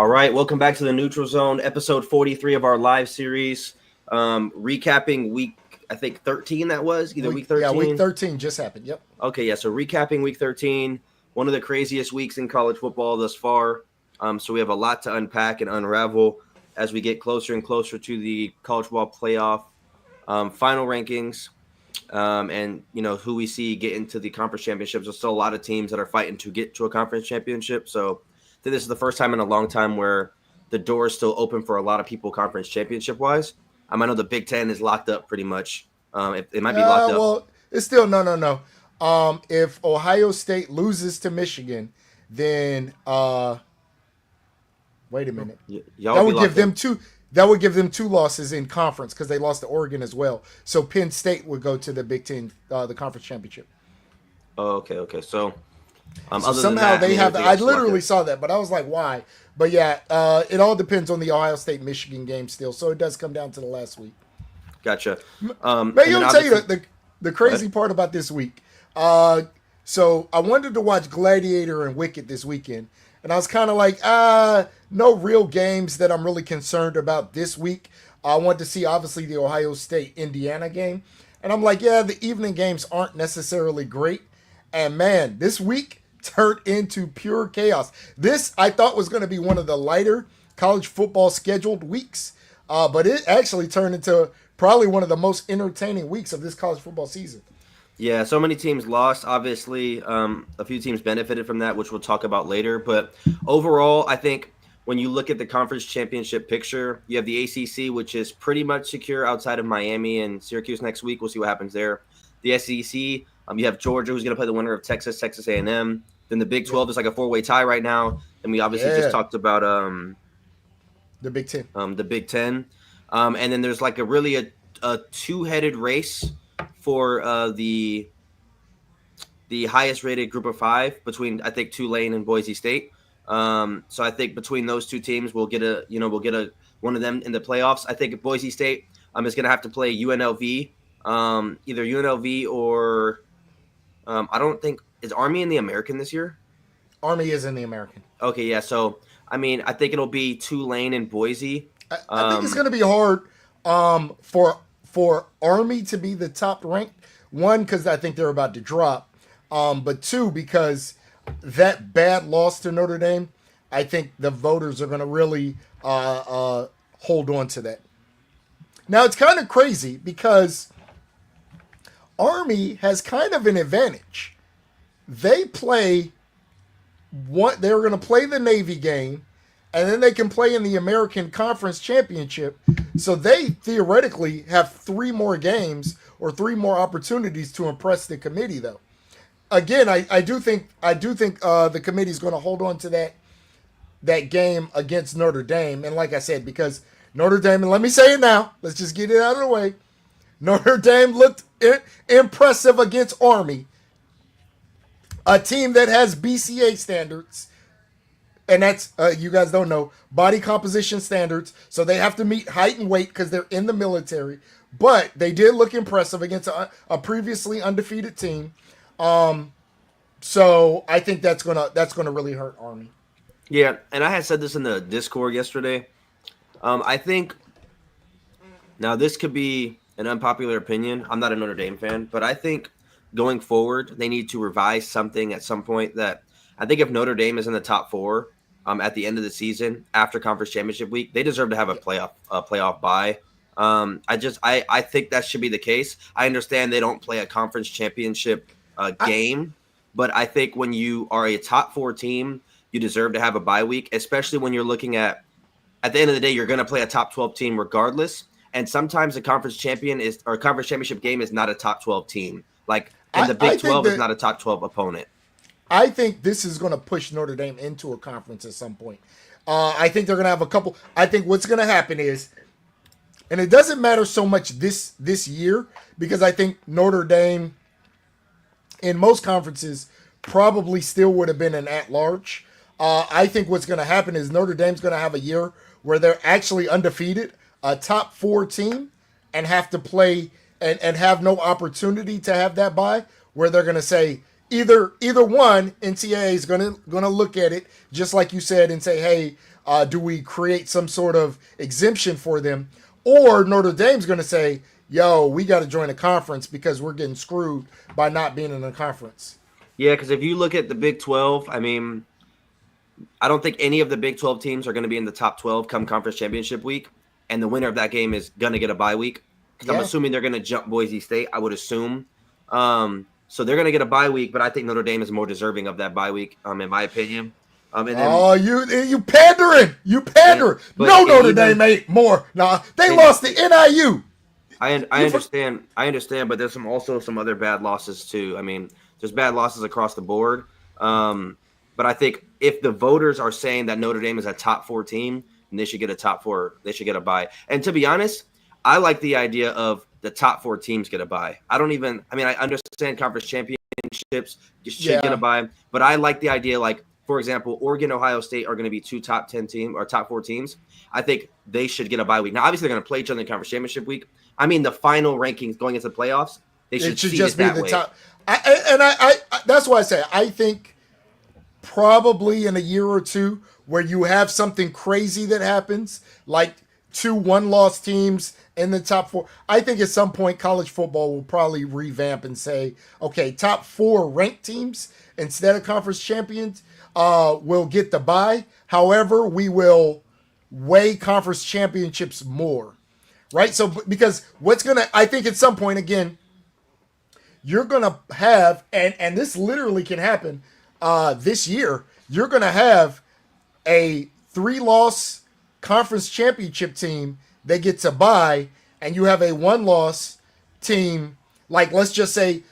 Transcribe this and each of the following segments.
All right, welcome back to the Neutral Zone, episode 43 of our live series, recapping week, I think 13 that was, either week Week 13. 13 just happened. Yep. Okay, yeah, so recapping week 13, one of the craziest weeks in college football thus far. So we have a lot to unpack and unravel as we get closer and closer to the college football playoff final rankings, and who we see get into the conference championships. There's still a lot of teams that are fighting to get to a conference championship. So I think this is the first time in a long time where the door is still open for a lot of people conference championship wise. I know the Big Ten is locked up pretty much. It might be locked up. Well, it's still no. If Ohio State loses to Michigan, then wait a minute. That would give them two. That would give them two losses in conference because they lost to Oregon as well. So Penn State would go to the Big Ten, the conference championship. Oh, okay. So somehow they have. I literally saw that, but I was like, why? But yeah, it all depends on the Ohio State Michigan game still. So it does come down to the last week. Gotcha. Maybe I'll tell you the crazy part about this week. So I wanted to watch Gladiator and Wicked this weekend, and I was kind of like, no real games that I'm really concerned about this week. I wanted to see obviously the Ohio State Indiana game, and I'm like, yeah, the evening games aren't necessarily great. And man, this week turned into pure chaos. This I thought was going to be one of the lighter college football scheduled weeks, but it actually turned into probably one of the most entertaining weeks of this college football season. Yeah, so many teams lost. Obviously, a few teams benefited from that, which we'll talk about later. But overall, I think when you look at the conference championship picture, you have the ACC, which is pretty much secure outside of Miami and Syracuse next week. We'll see what happens there. The SEC, you have Georgia, who's going to play the winner of Texas A&M. Then the Big 12 is like a four-way tie right now. And we obviously just talked about the Big Ten. The Big Ten. And then there's like a two-headed race for the highest rated group of five between, I think, Tulane and Boise State. So I think between those two teams, we'll get one of them in the playoffs. I think Boise State is going to have to play UNLV, either UNLV or I don't think is Army in the American this year. Army is in the American. Okay, yeah. So I think it'll be Tulane and Boise. I think it's going to be hard for Army to be the top ranked. One, because I think they're about to drop. But two, because that bad loss to Notre Dame, I think the voters are going to really hold on to that. Now, it's kind of crazy because Army has kind of an advantage. They're going to play the Navy game, and then they can play in the American Conference Championship. So they theoretically have three more games or three more opportunities to impress the committee, though. Again, I do think the committee is going to hold on to that game against Notre Dame. And like I said, because Notre Dame, and let me say it now, let's just get it out of the way. Notre Dame looked impressive against Army, a team that has BCA standards. And that's, you guys don't know, body composition standards. So they have to meet height and weight because they're in the military. But they did look impressive against a previously undefeated team. So I think that's gonna really hurt Army. Yeah, and I had said this in the Discord yesterday. I think now this could be an unpopular opinion. I'm not a Notre Dame fan, but I think going forward they need to revise something at some point. That I think if Notre Dame is in the top four at the end of the season after conference championship week, they deserve to have a playoff bye. I think that should be the case. I understand they don't play a conference championship game, but I think when you are a top four team, you deserve to have a bye week, especially when you're looking at the end of the day, you're going to play a top 12 team regardless. And sometimes a conference championship game is not a top 12 team. And the Big 12 is not a top 12 opponent. I think this is going to push Notre Dame into a conference at some point. I think they're going to have a couple. I think what's going to happen is, and it doesn't matter so much this year, because I think Notre Dame in most conferences probably still would have been an at-large. I think what's going to happen is Notre Dame's going to have a year where they're actually undefeated, a top four team, and have to play and have no opportunity to have that bye, where they're going to say, either one, NCAA is gonna look at it just like you said and say, hey, do we create some sort of exemption for them, or Notre Dame's gonna say, yo, we got to join a conference because we're getting screwed by not being in a conference. Yeah, because if you look at the Big 12, I mean, I don't think any of the Big 12 teams are going to be in the top 12 come conference championship week. And the winner of that game is going to get a bye week because I'm Yeah. assuming they're going to jump Boise State, I would assume. So they're going to get a bye week, but I think Notre Dame is more deserving of that bye week, in my opinion. And then, Oh, you pandering, you pandering. but No, Notre even, Dame ain't more. Nah, they and, lost to NIU. I understand, but there's also some other bad losses too. I mean, there's bad losses across the board. But I think if the voters are saying that Notre Dame is a top 4 team, then they should get a top 4. They should get a bye. And to be honest, I like the idea of the top 4 teams get a bye. I understand conference championships should get a Yeah. bye, but I like the idea, like, for example, Oregon, Ohio State are going to be 2 top 10 team or top 4 teams. I think they should get a bye week. Now, obviously, they're going to play each other in the conference championship week. I mean, the final rankings going into the playoffs, they should It should see just it be that the way. top. I that's why I say I think probably in a year or two where you have something crazy that happens, like 2 one-loss teams in the top 4. I think at some point college football will probably revamp and say, okay, top 4 ranked teams instead of conference champions will get the bye. However, we will weigh conference championships more, right? So because I think at some point again, you're gonna have, and this literally can happen this year. You're gonna have a 3-loss conference championship team that gets a bye, and you have a 1-loss team. Like let's say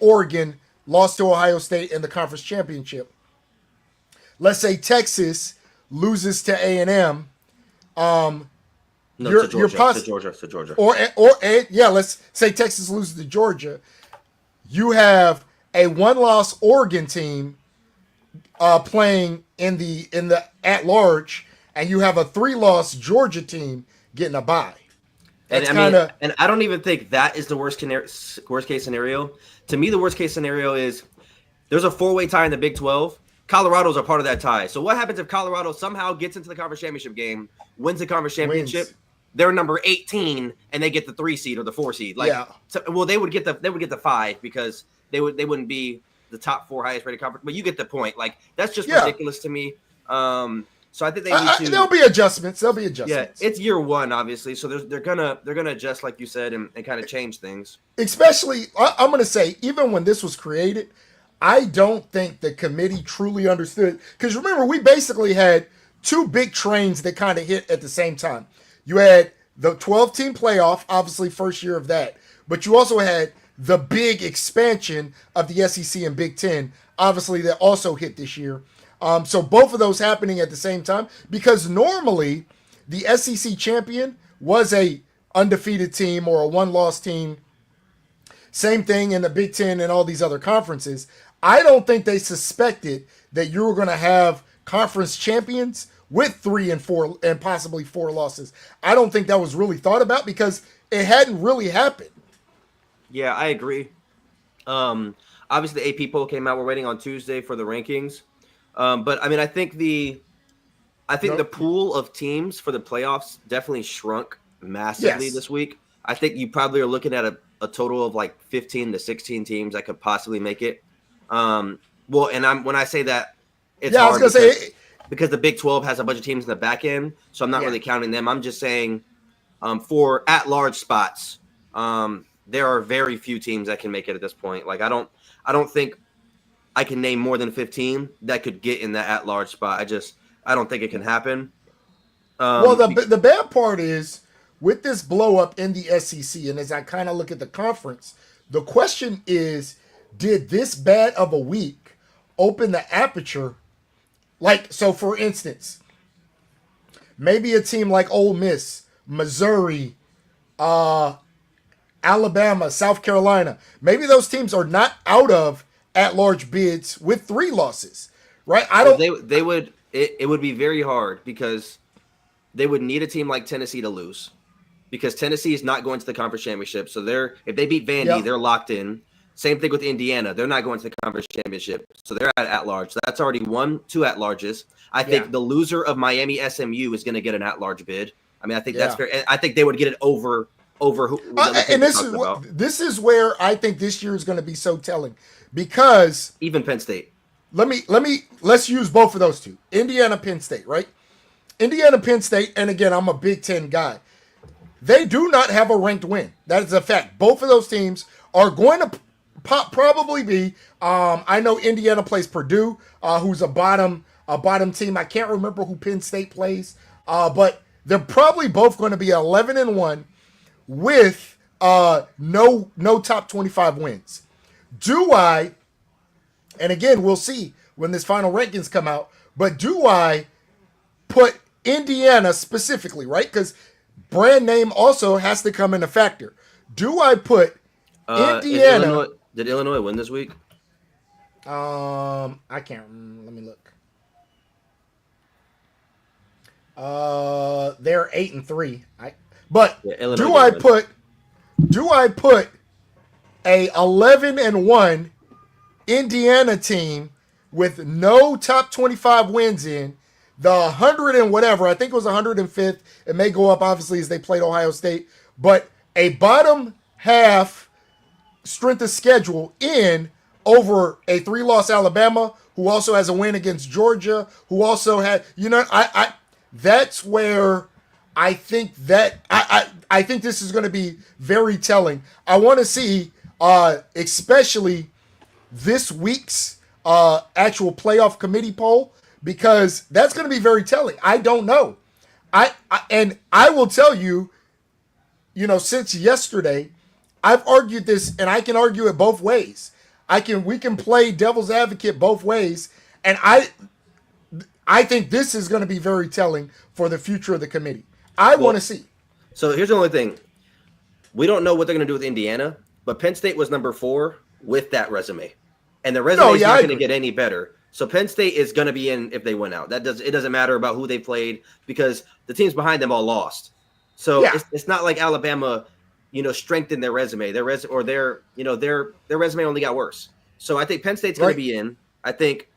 Oregon lost to Ohio State in the conference championship. Let's say Texas loses to A&M. No, You're to Georgia, poss- to Georgia. yeah, let's say Texas loses to Georgia. You have a 1-loss Oregon team playing in the at large, and you have a 3-loss Georgia team getting a bye. That's kind of And I don't even think that is the worst case scenario. To me, the worst case scenario is there's a 4-way tie in the Big 12. Colorado's a part of that tie. So what happens if Colorado somehow gets into the conference championship game, wins the conference championship? wins. They're number 18 and they get the 3 seed or the 4 seed. Like, Yeah. they would get the 5 because they wouldn't be the top 4 highest rated conference. But you get the point. Like, that's just ridiculous to me. So I think they need to. There'll be adjustments. Yeah, it's year 1, obviously. So they're gonna adjust, like you said, and kind of change things. Especially, I'm going to say, even when this was created, I don't think the committee truly understood. Because remember, we basically had 2 big trains that kind of hit at the same time. You had the 12-team playoff, obviously first year of that. But you also had the big expansion of the SEC and Big Ten, obviously that also hit this year. So both of those happening at the same time, because normally the SEC champion was a undefeated team or a 1-loss team. Same thing in the Big Ten and all these other conferences. I don't think they suspected that you were going to have conference champions with 3 and 4 and possibly 4 losses. I don't think that was really thought about because it hadn't really happened. Yeah, I agree. Obviously, the AP poll came out. We're waiting on Tuesday for the rankings. But I mean, I think the pool of teams for the playoffs definitely shrunk massively this week. I think you probably are looking at a total of like 15 to 16 teams that could possibly make it. When I say that, it's I was hard gonna say because the Big 12 has a bunch of teams in the back end, so I'm not really counting them. I'm just saying for at-large spots, there are very few teams that can make it at this point. Like I don't think I can name more than 15 that could get in that at-large spot. I don't think it can happen. The bad part is with this blow up in the SEC, and as I kind of look at the conference, the question is, did this bad of a week open the aperture? Like, so for instance, maybe a team like Ole Miss, Missouri, Alabama, South Carolina, maybe those teams are not out of at-large bids with 3 losses, right? It would be very hard because they would need a team like Tennessee to lose because Tennessee is not going to the conference championship. So if they beat Vandy, they're locked in. Same thing with Indiana. They're not going to the conference championship, so they're at large. So that's already two at larges. I think the loser of Miami SMU is going to get an at large bid. I mean, I think that's fair. And I think they would get it over who. And this is where I think this year is going to be so telling, because even Penn State. Let's use both of those two. Indiana, Penn State, right? Indiana, Penn State, and again, I'm a Big Ten guy. They do not have a ranked win. That is a fact. Both of those teams are going to probably be. I know Indiana plays Purdue, who's a bottom team. I can't remember who Penn State plays, but they're probably both going to be 11-1 with no top 25 wins. Do I? And again, we'll see when this final rankings come out. But do I put Indiana specifically, right? Because brand name also has to come in a factor. Do I put Indiana? Did Illinois win this week? I can't. Let me look. They're 8-3. Do I put a 11-1 Indiana team with no top 25 wins in the 100 and whatever? I think it was 105th. It may go up obviously as they played Ohio State, but a bottom half strength of schedule in over a 3-loss Alabama, who also has a win against Georgia, who also had, I that's where I think that I think this is going to be very telling. I want to see, especially this week's actual playoff committee poll, because that's going to be very telling. I don't know. And I will tell you, since yesterday, I've argued this, and I can argue it both ways. We can play devil's advocate both ways, and I think this is going to be very telling for the future of the committee. I want to see. So here's the only thing. We don't know what they're going to do with Indiana, but Penn State was number 4 with that resume. And the resume is not going to get any better. So Penn State is going to be in if they win out. It doesn't matter about who they played, because the teams behind them all lost. So it's not like Alabama, strengthened their resume. Their resume only got worse. So I think Penn State's going to be in. I think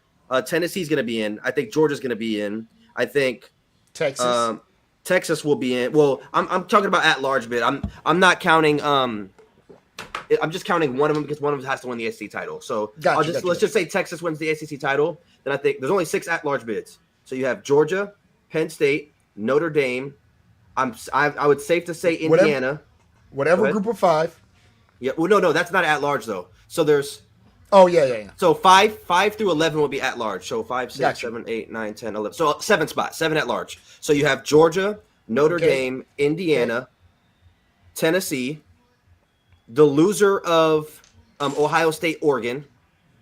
Tennessee's going to be in. I think Georgia's going to be in. I think Texas will be in. Well, I'm talking about at large bid. I'm not counting. I'm just counting one of them because one of them has to win the SEC title. So let's just say Texas wins the SEC title. Then I think there's only 6 at large bids. So you have Georgia, Penn State, Notre Dame. I would safe to say Indiana. Whatever group of 5. Yeah. Well, no, that's not at large though. So there's. Oh yeah. So 5 through 11 will be at large. So 5, 6, 7, 8, 9, 10, 11. So 7 spots, 7 at large. So you have Georgia, Notre Dame, Indiana, Tennessee, the loser of Ohio State, Oregon.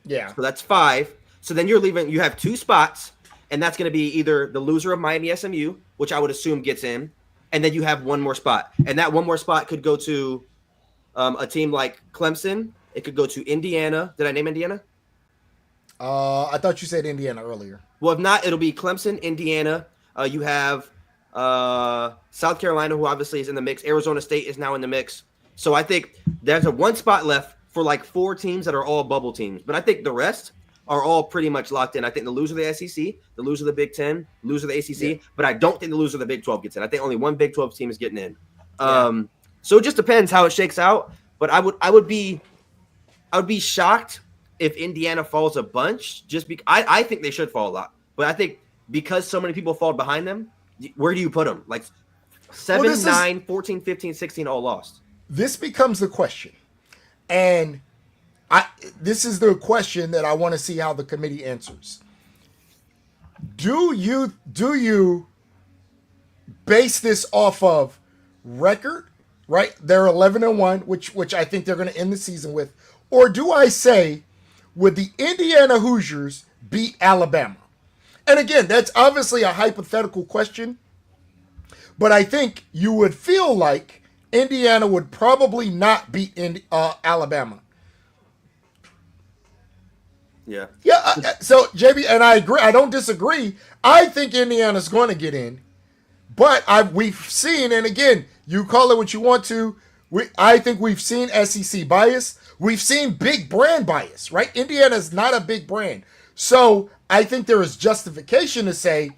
Yeah. So that's 5. So then you have 2 spots, and that's going to be either the loser of Miami SMU, which I would assume gets in, and then you have one more spot. And that one more spot could go to a team like Clemson. It could go to Indiana. Did I name Indiana? I thought you said Indiana earlier. Well, if not, it'll be Clemson, Indiana. You have South Carolina, who obviously is in the mix. Arizona State is now in the mix. So I think there's one spot left for like 4 teams that are all bubble teams. But I think the rest are all pretty much locked in. I think the loser of the SEC, the loser of the Big Ten, loser of the ACC. But I don't think the loser of the Big 12 gets in. I think only one Big 12 team is getting in. So it just depends how it shakes out. But I would be shocked if Indiana falls a bunch. I think they should fall a lot. But I think because so many people fall behind them, where do you put them? Like 7, 9, 14, 15, 16 all lost. This becomes the question. And this is the question that I want to see how the committee answers. Do you base this off of record, right? They're 11-1, which I think they're going to end the season with. Or do I say, would the Indiana Hoosiers beat Alabama? And again, that's obviously a hypothetical question, but I think you would feel like Indiana would probably not beat Alabama. Yeah. So JB, and I agree. I don't disagree. I think Indiana's going to get in, but we've seen, and again, you call it what you want to. I think we've seen SEC bias. We've seen big brand bias, right? Indiana is not a big brand. So I think there is justification to say,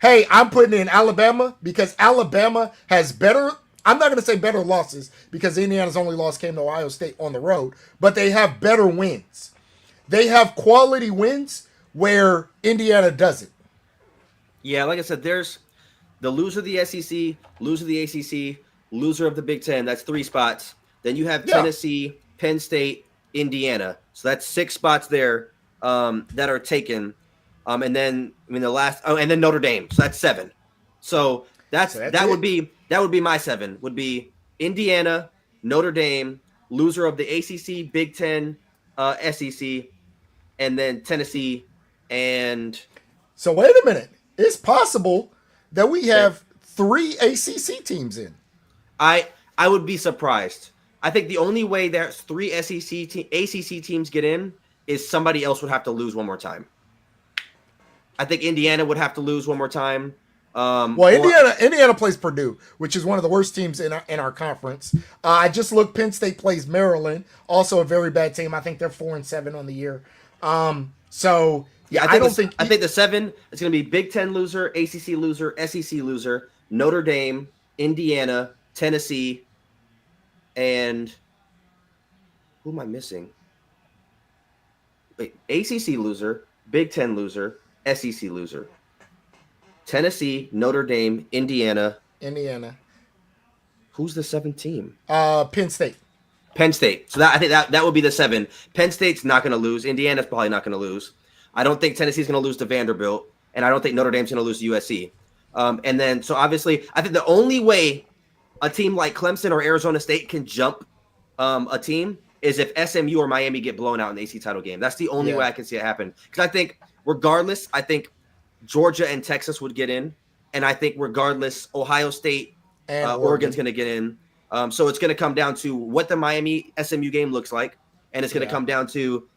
hey, I'm putting in Alabama because Alabama has better, I'm not going to say better losses because Indiana's only loss came to Ohio State on the road, but they have better wins. They have quality wins where Indiana doesn't. Yeah, like I said, there's the loser of the SEC, loser of the ACC, loser of the Big Ten. That's 3 spots. Then you have Yeah. Tennessee, Penn State, Indiana. So that's 6 spots there that are taken. And then the last and then Notre Dame. So that's 7. So that would be my 7. Would be Indiana, Notre Dame, loser of the ACC, Big Ten, SEC, and then Tennessee and. So wait a minute. It's possible that we have 3 ACC teams in. I would be surprised. I think the only way there's 3 ACC teams get in is somebody else would have to lose one more time. I think Indiana would have to lose one more time. Indiana plays Purdue, which is one of the worst teams in our conference. I just looked. Penn State plays Maryland, also a very bad team. I think they're 4-7 on the year. So yeah, I think the 7 is going to be Big Ten loser, ACC loser, SEC loser, Notre Dame, Indiana, Tennessee, and who am I missing? Wait, ACC loser, Big Ten loser, SEC loser. Tennessee, Notre Dame, Indiana. Who's the 7th team? Penn State. Penn State. So I think that would be the 7. Penn State's not going to lose. Indiana's probably not going to lose. I don't think Tennessee's going to lose to Vanderbilt, and I don't think Notre Dame's going to lose to USC. And then, so obviously, I think the only way a team like Clemson or Arizona State can jump a team is if SMU or Miami get blown out in the AC title game. That's the only way I can see it happen. Because I think, regardless, I think Georgia and Texas would get in, and I think regardless, Ohio State and Oregon's going to get in. So it's going to come down to what the Miami SMU game looks like, and it's going to come down to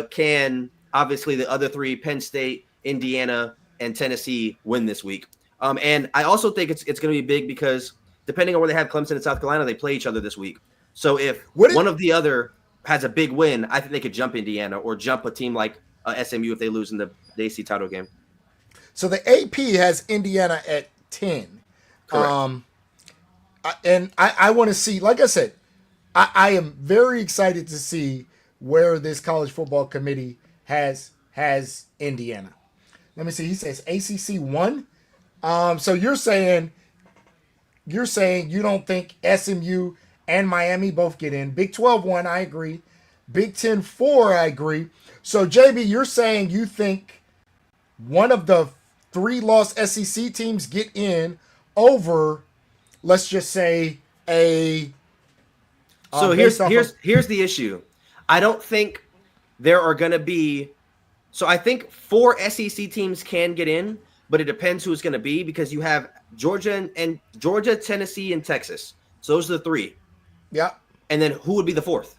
can obviously the other 3, Penn State, Indiana, and Tennessee, win this week. And I also think it's going to be big because depending on where they have Clemson and South Carolina, they play each other this week. So if one of the other has a big win, I think they could jump Indiana or jump a team like SMU if they lose in the AC title game. So the AP has Indiana at 10. Correct. And I want to see, like I said, I am very excited to see where this college football committee has Indiana. Let me see. He says ACC 1. So you're saying you don't think SMU and Miami both get in. Big 12 1, I agree. Big 10 4, I agree. So JB, you're saying you think one of the 3 lost SEC teams get in over, let's just say, a. So here's the issue. I don't think there are going to be. So I think 4 SEC teams can get in, but it depends who it's going to be because you have Georgia, Tennessee, and Texas. So those are the 3. Yeah. And then who would be the 4th?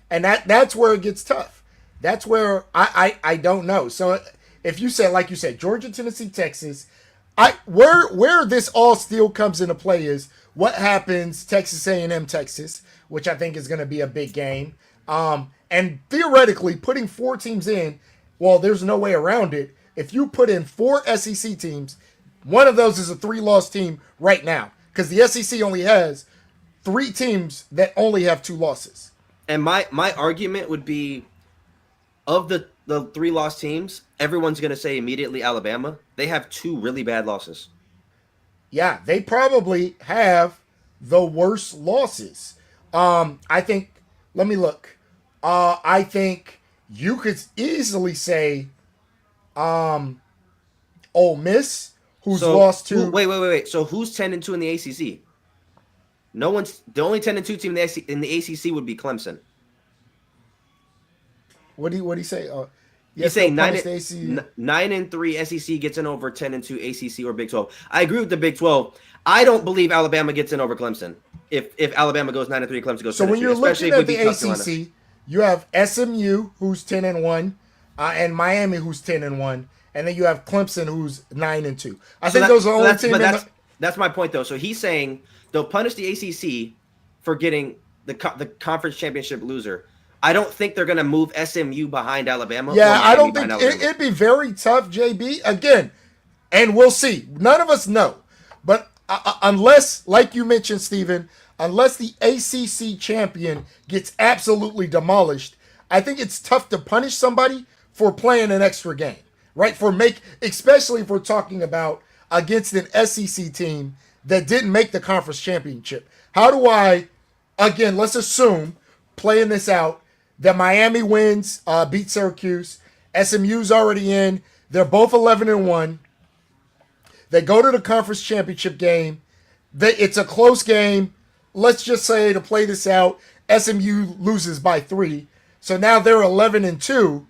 And that's where it gets tough. That's where I don't know. So if you said, like you said, Georgia, Tennessee, Texas, where this all still comes into play is what happens Texas A&M, Texas, which I think is going to be a big game. And theoretically, putting 4 teams in, well, there's no way around it. If you put in 4 SEC teams, one of those is a 3-loss team right now because the SEC only has 3 teams that only have 2 losses. And my argument would be, of the 3 lost teams, everyone's going to say immediately Alabama. They have 2 really bad losses. Yeah, they probably have the worst losses. I think, let me look. I think you could easily say Ole Miss, who's lost to. Wait. So who's 10-2 in the ACC? No one's the only 10-2 team in the ACC would be Clemson. What do you say? He's saying 9-3 SEC gets in over 10-2 ACC or Big 12. I agree with the Big 12. I don't believe Alabama gets in over Clemson. If Alabama goes 9-3, Clemson goes 10-2. So when you're looking at the ACC, you have SMU who's 10-1, and Miami who's 10-1, and then you have Clemson who's 9-2. I think those are the only teams. That's my point though. So he's saying they'll punish the ACC for getting the conference championship loser. I don't think they're going to move SMU behind Alabama or Yeah, I Miami don't behind think Alabama. it'd be very tough, JB. Again, and we'll see. None of us know. But unless, like you mentioned, Stephen, unless the ACC champion gets absolutely demolished, I think it's tough to punish somebody for playing an extra game, right? Especially if we're talking about against an SEC team that didn't make the conference championship. How do I, again, let's assume, playing this out, that Miami wins, beat Syracuse. SMU's already in. They're both 11-1. They go to the conference championship game. It's a close game. Let's just say, to play this out, SMU loses by 3. So now they're 11-2.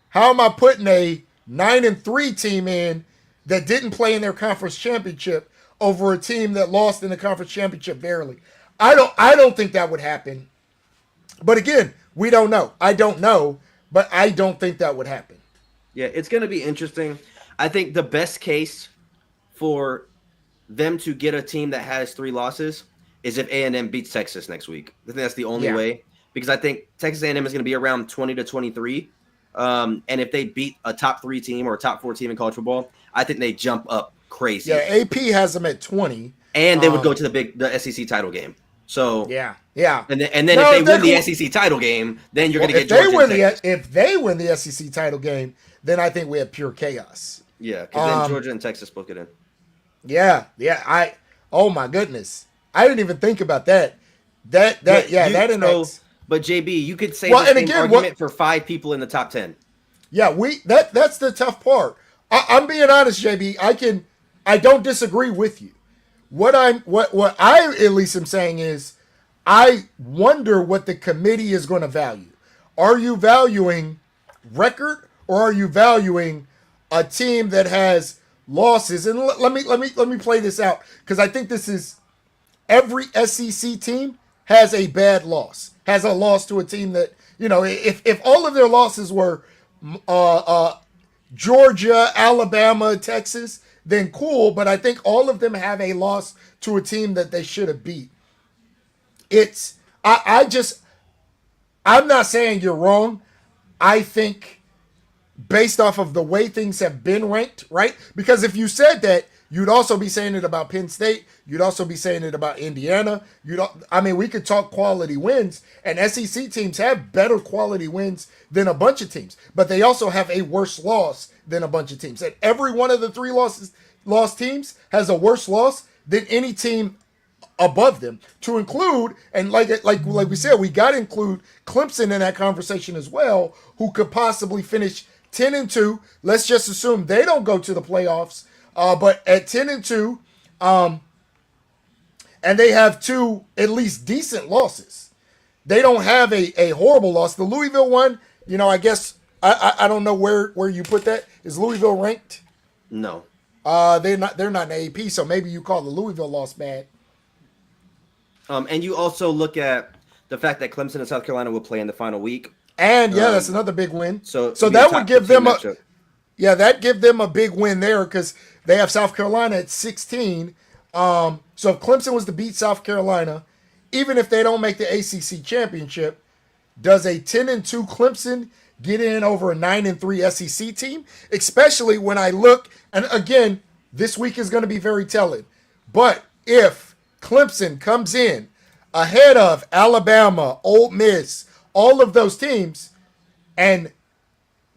How am I putting a 9-3 team in that didn't play in their conference championship over a team that lost in the conference championship barely? I don't think that would happen. But again, we don't know. I don't know, but I don't think that would happen. Yeah, it's going to be interesting. I think the best case for them to get a team that has 3 losses is if A&M beats Texas next week. I think that's the only way, because I think Texas A&M is going to be around 20-23. And if they beat a top 3 team or a top 4 team in college football, I think they jump up crazy. Yeah, AP has them at 20. And they would go to the SEC title game. So yeah. And then if they win the SEC title game, then you're going to get Georgia. If they win the SEC title game, then I think we have pure chaos. Yeah, because then Georgia and Texas book it in. Yeah. Oh my goodness, I didn't even think about that. But JB, you could say the same argument for 5 people in the top 10. Yeah, that's the tough part. I'm being honest, JB. I don't disagree with you. What I at least am saying is, I wonder what the committee is going to value. Are you valuing record, or are you valuing a team that has losses? And let me play this out, because I think this is, every SEC team has a bad loss, has a loss to a team that, if all of their losses were Georgia, Alabama, Texas, then cool. But I think all of them have a loss to a team that they should have beat. I'm not saying you're wrong. I think based off of the way things have been ranked, right? Because if you said that, you'd also be saying it about Penn State. You'd also be saying it about Indiana. We could talk quality wins, and SEC teams have better quality wins than a bunch of teams, but they also have a worse loss than a bunch of teams. And every one of the 3 lost teams has a worse loss than any team above them, to include, and like we said, we got to include Clemson in that conversation as well, who could possibly finish 10-2. Let's just assume they don't go to the playoffs, but at 10-2, and they have 2 at least decent losses. They don't have a horrible loss. The Louisville one, I guess I don't know where you put that. Is Louisville ranked? No. They're not in the AP, so maybe you call the Louisville loss bad. And you also look at the fact that Clemson and South Carolina will play in the final week. And that's another big win. So that would give them that'd give them a big win there, because they have South Carolina at 16. So if Clemson was to beat South Carolina, even if they don't make the ACC championship, does a 10-2 Clemson get in over a 9-3 SEC team? Especially when I look, and again, this week is going to be very telling. But if Clemson comes in ahead of Alabama, Ole Miss, all of those teams, and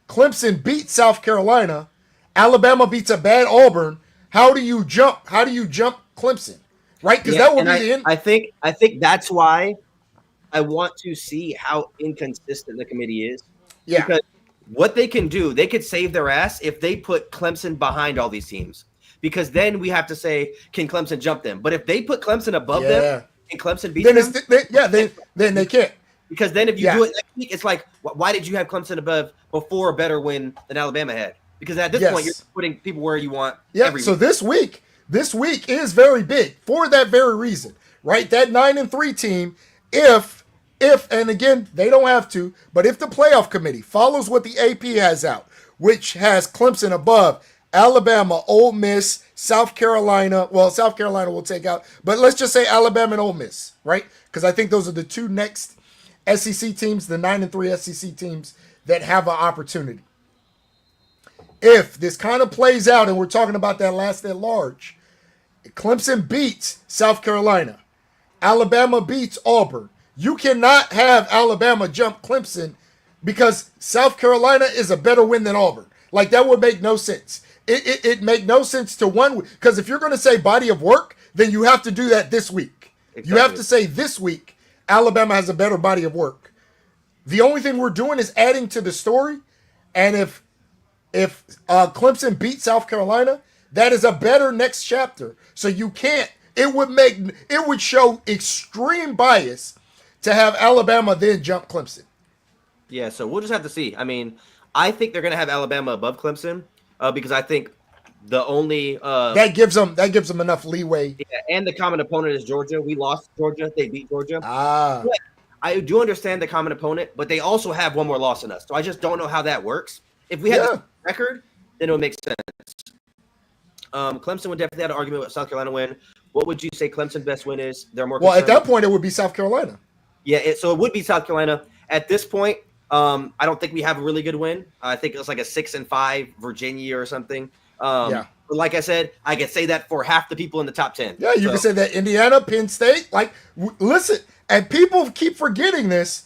Clemson beats South Carolina, Alabama beats a bad Auburn, how do you jump Clemson? Right? Because that would be the end. I think that's why I want to see how inconsistent the committee is. Yeah. Because what they can do, they could save their ass if they put Clemson behind all these teams. Because then we have to say, can Clemson jump them? But if they put Clemson above them and Clemson beats them, then they can't. Because then if you do it next week, it's like, why did you have Clemson above before a better win than Alabama had? Because at this point, you're putting people where you want. Yeah. So this week is very big for that very reason, right? That 9-3 team, if and again, they don't have to, but if the playoff committee follows what the AP has out, which has Clemson above Alabama, Ole Miss, South Carolina. Well, South Carolina will take out, but let's just say Alabama and Ole Miss, right? Because I think those are the 2 next SEC teams, the 9-3 SEC teams that have an opportunity. If this kind of plays out, and we're talking about that last at large, Clemson beats South Carolina, Alabama beats Auburn. You cannot have Alabama jump Clemson because South Carolina is a better win than Auburn. Like, that would make no sense. It make no sense to one, because if you're going to say body of work, then you have to do that this week. Exactly. You have to say this week Alabama has a better body of work. The only thing we're doing is adding to the story, and if Clemson beats South Carolina, that is a better next chapter. So you can't. It would show extreme bias to have Alabama then jump Clemson. Yeah, so we'll just have to see. I mean, I think they're going to have Alabama above Clemson because I think the only that gives them enough leeway. Yeah, and the common opponent is Georgia. We lost Georgia; they beat Georgia. But I do understand the common opponent, but they also have one more loss than us. So I just don't know how that works. If we had the record, then it would make sense. Clemson would definitely have an argument with South Carolina win. What would you say Clemson's best win is? They're more well, at that point, it would be South Carolina. Yeah, so it would be South Carolina. At this point, I don't think we have a really good win. I think it's like a 6-5 Virginia or something. But like I said, I could say that for half the people in the top 10. Yeah, you can say that Indiana, Penn State. Like, listen, and people keep forgetting this.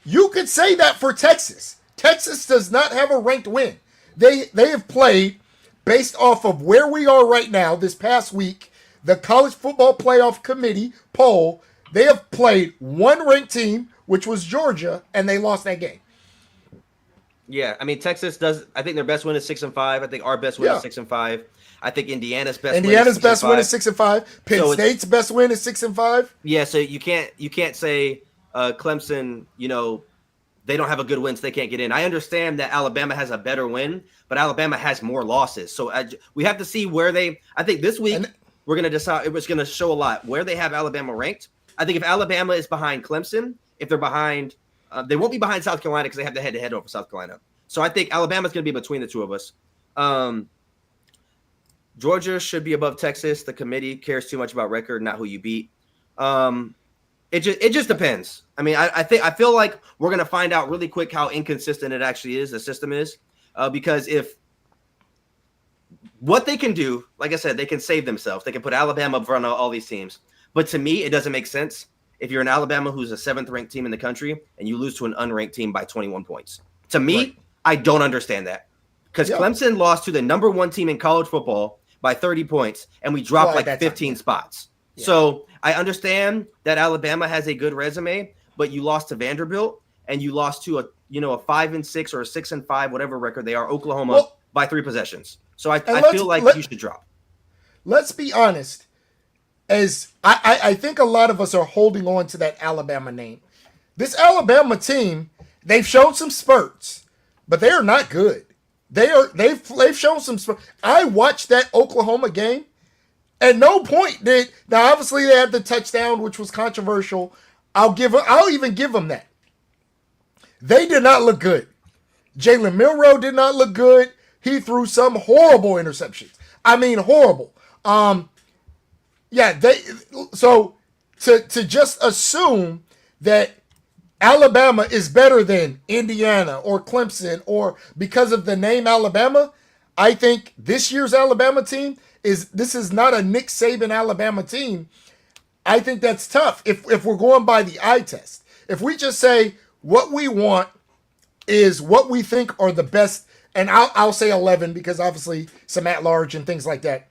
You could say that for Texas. Texas does not have a ranked win. They have played based off of where we are right now. This past week, the College Football Playoff Committee poll, they have played one ranked team, which was Georgia, and they lost that game. Yeah, I mean, Texas does. I think their best win is 6-5. I think our best win is 6-5. I think Indiana's best win is 6-5. Penn State's best win is 6-5. Yeah, so you can't say Clemson, they don't have a good win, so they can't get in. I understand that Alabama has a better win, but Alabama has more losses. So we have to see where they – I think this week we're going to decide – it was going to show a lot where they have Alabama ranked. I think if Alabama is behind Clemson, if they're behind they won't be behind South Carolina because they have the head-to-head over South Carolina. So I think Alabama's going to be between the two of us. Georgia should be above Texas. The committee cares too much about record, not who you beat. It just depends. I mean, I feel like we're going to find out really quick how inconsistent it actually is, the system is, because if what they can do, like I said, they can save themselves. They can put Alabama up front of all these teams. But to me, it doesn't make sense if you're in Alabama, who's a 7th-ranked team in the country, and you lose to an unranked team by 21 points. To me, I don't understand that because Clemson lost to the number 1 team in college football by 30 points, and we dropped 15 spots. Yeah. So I understand that Alabama has a good resume, but you lost to Vanderbilt, and you lost to a 5-6 or a 6-5, whatever record they are, Oklahoma by 3 possessions. So I feel like you should drop. Let's be honest. As I think a lot of us are holding on to that Alabama name. This Alabama team, they've shown some spurts, but they are not good. They've shown some spurts. I watched that Oklahoma game. At no point now obviously they had the touchdown, which was controversial. I'll even give them that. They did not look good. Jalen Milroe did not look good. He threw some horrible interceptions. I mean, horrible. Yeah, so to just assume that Alabama is better than Indiana or Clemson or because of the name Alabama, I think this year's Alabama team this is not a Nick Saban Alabama team. I think that's tough if we're going by the eye test. If we just say what we want is what we think are the best, and I'll say 11 because obviously some at-large and things like that.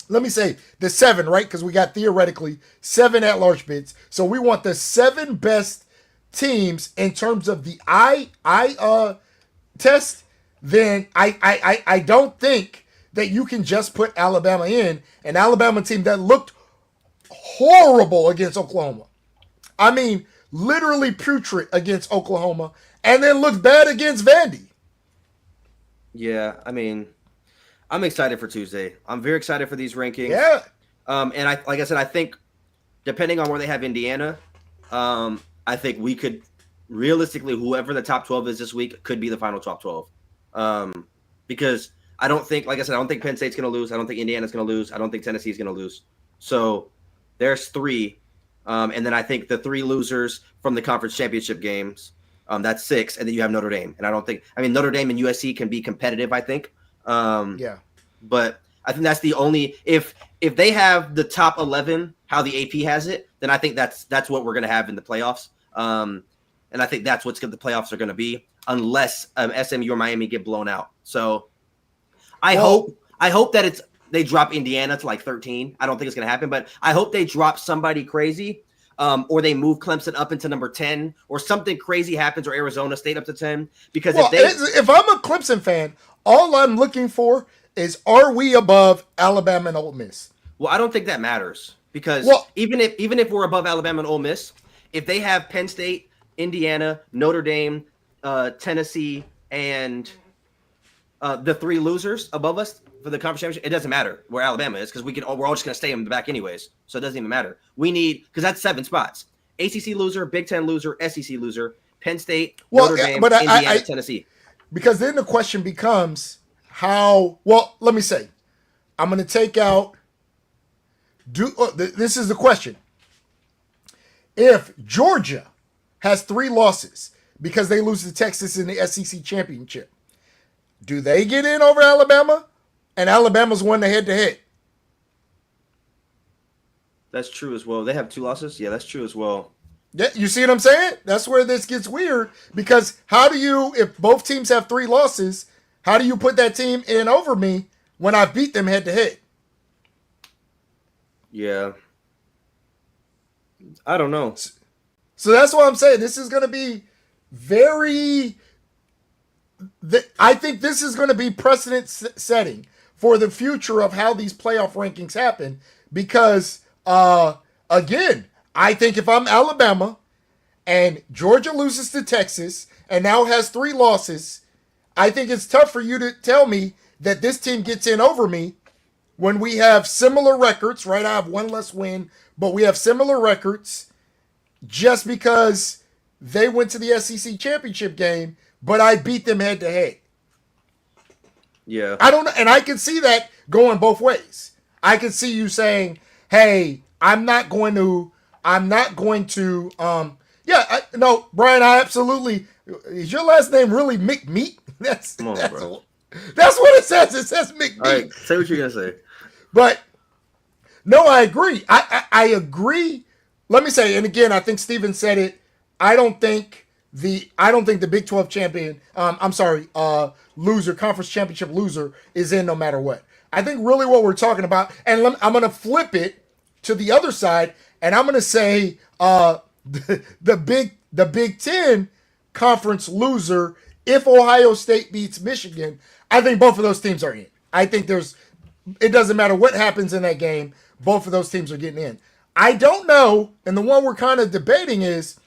Let me say the 7, right? Because we got theoretically 7 at-large bids. So we want the 7 best teams in terms of the eye test. Then I don't think that you can just put Alabama in, an Alabama team that looked horrible against Oklahoma. I mean, literally putrid against Oklahoma, and then looked bad against Vandy. Yeah, I mean, I'm excited for Tuesday. I'm very excited for these rankings. Yeah. And like I said, I think depending on where they have Indiana, I think we could realistically, whoever the top 12 is this week could be the final top 12. Because I don't think, like I said, I don't think Penn State's going to lose. I don't think Indiana's going to lose. I don't think Tennessee's going to lose. So there's 3. And then I think the 3 losers from the conference championship games, that's 6. And then you have Notre Dame. And I mean, Notre Dame and USC can be competitive, I think. Yeah. But I think that's the only if they have the top 11, how the AP has it, then I think that's what we're going to have in the playoffs. And I think that's what the playoffs are going to be, unless SMU or Miami get blown out. So I hope that they drop Indiana to like 13. I don't think it's going to happen, but I hope they drop somebody crazy, or they move Clemson up into number 10, or something crazy happens, or Arizona State up to 10. Because if I'm a Clemson fan, all I'm looking for is, are we above Alabama and Ole Miss? Well, I don't think that matters, because even if we're above Alabama and Ole Miss, if they have Penn State, Indiana, Notre Dame, Tennessee, and the 3 losers above us for the conference championship, it doesn't matter where Alabama is, because we're all just going to stay in the back anyways. So it doesn't even matter. We need, because that's 7 spots: ACC loser, Big Ten loser, SEC loser, Penn State, Notre Dame, Indiana, Tennessee. Because then the question becomes how. Well, let me say, I'm going to take out. This is the question: if Georgia has 3 losses because they lose to Texas in the SEC championship, do they get in over Alabama? And Alabama's won the head-to-head. That's true as well. They have 2 losses. Yeah, that's true as well. Yeah, you see what I'm saying? That's where this gets weird, because how do you, if both teams have 3 losses, how do you put that team in over me when I beat them head-to-head? Yeah. I don't know. So that's what I'm saying. This is going to be I think this is going to be precedent setting for the future of how these playoff rankings happen, because, again, I think if I'm Alabama and Georgia loses to Texas and now has 3 losses, I think it's tough for you to tell me that this team gets in over me when we have similar records, right? I have 1 less win, but we have similar records, just because they went to the SEC championship game, but I beat them head to head. Yeah. I don't know. And I can see that going both ways. I can see you saying, hey, I'm not going to, no, Brian, I absolutely, is your last name really McMeat? That's what it says. It says McMeat. All right, say what you're going to say. But, no, I agree. I agree. Let me say, and again, I think Steven said it, I don't think the Big 12 champion, loser, conference championship loser is in no matter what. I think really what we're talking about, and I'm going to flip it to the other side, and I'm going to say the Big 10 conference loser, if Ohio State beats Michigan, I think both of those teams are in. I think it doesn't matter what happens in that game, both of those teams are getting in. I don't know, and the one we're kind of debating is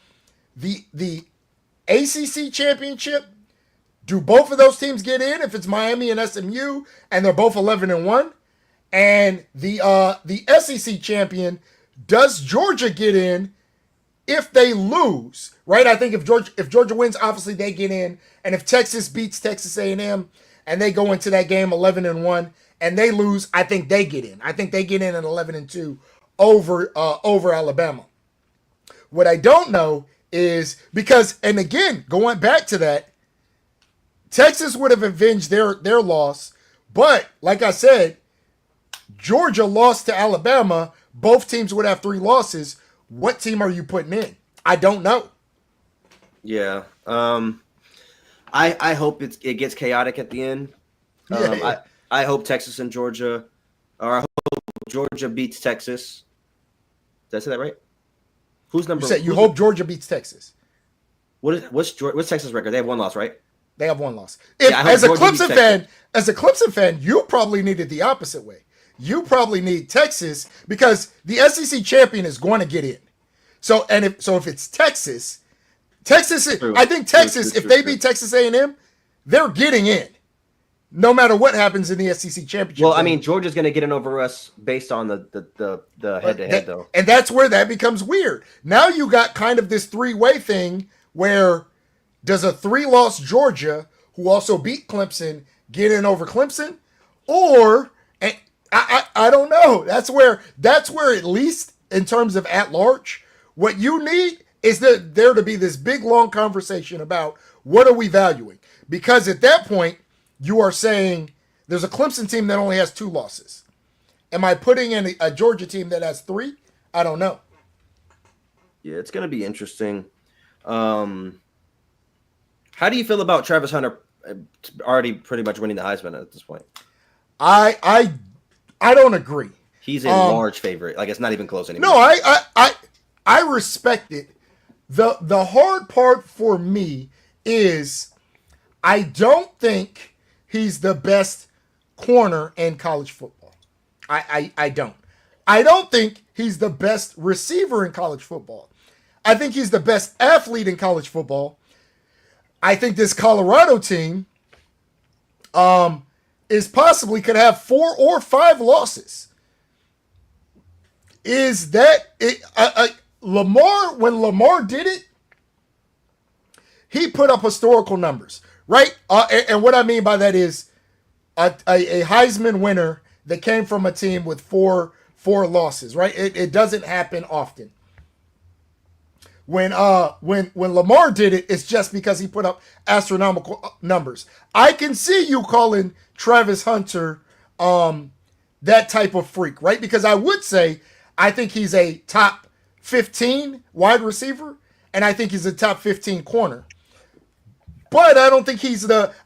the ACC championship. Do both of those teams get in if it's Miami and SMU and they're both 11-1? And the SEC champion, does Georgia get in if they lose? Right? I think if Georgia wins, obviously they get in. And if Texas beats Texas A&M and they go into that game 11-1 and they lose, I think they get in. I think they get in at 11-2 over Alabama. What I don't know is because, and again, going back to that, Texas would have avenged their loss, but like I said, Georgia lost to Alabama. Both teams would have 3 losses. What team are you putting in? I don't know. Yeah. I hope it gets chaotic at the end. I hope Texas and Georgia, or I hope Georgia beats Texas. Did I say that right? Who's number? You hope Georgia beats Texas. What's Texas' record? They have 1 loss, right? They have 1 loss. As a Clemson fan, you probably need it the opposite way. You probably need Texas, because the SEC champion is going to get in. So if it's Texas, I think Texas, if they beat Texas A&M, they're getting in, no matter what happens in the SEC championship. Well, I mean, Georgia's going to get in over us based on the head-to-head, though. And that's where that becomes weird. Now you got kind of this 3-way thing where, does a 3-loss Georgia, who also beat Clemson, get in over Clemson? Or, I don't know. That's where at least in terms of at large, What you need is there to be this big long conversation about what are we valuing? Because at that point, you are saying there's a Clemson team that only has 2 losses. Am I putting in a Georgia team that has 3? I don't know. Yeah, it's going to be interesting. How do you feel about Travis Hunter already pretty much winning the Heisman at this point? I don't agree. He's a large favorite. Like, it's not even close anymore. No, I respect it. The hard part for me is I don't think he's the best corner in college football. I don't. I don't think he's the best receiver in college football. I think he's the best athlete in college football. I think this Colorado team is possibly could have 4 or 5 losses. Is that it? Lamar, when Lamar did it, he put up historical numbers, right? And what I mean by that is a Heisman winner that came from a team with four losses, right? It doesn't happen often. When Lamar did it, it's just because he put up astronomical numbers. I can see you calling Travis Hunter that type of freak, right? Because I would say I think he's a top 15 wide receiver, and I think he's a top 15 corner. But I don't think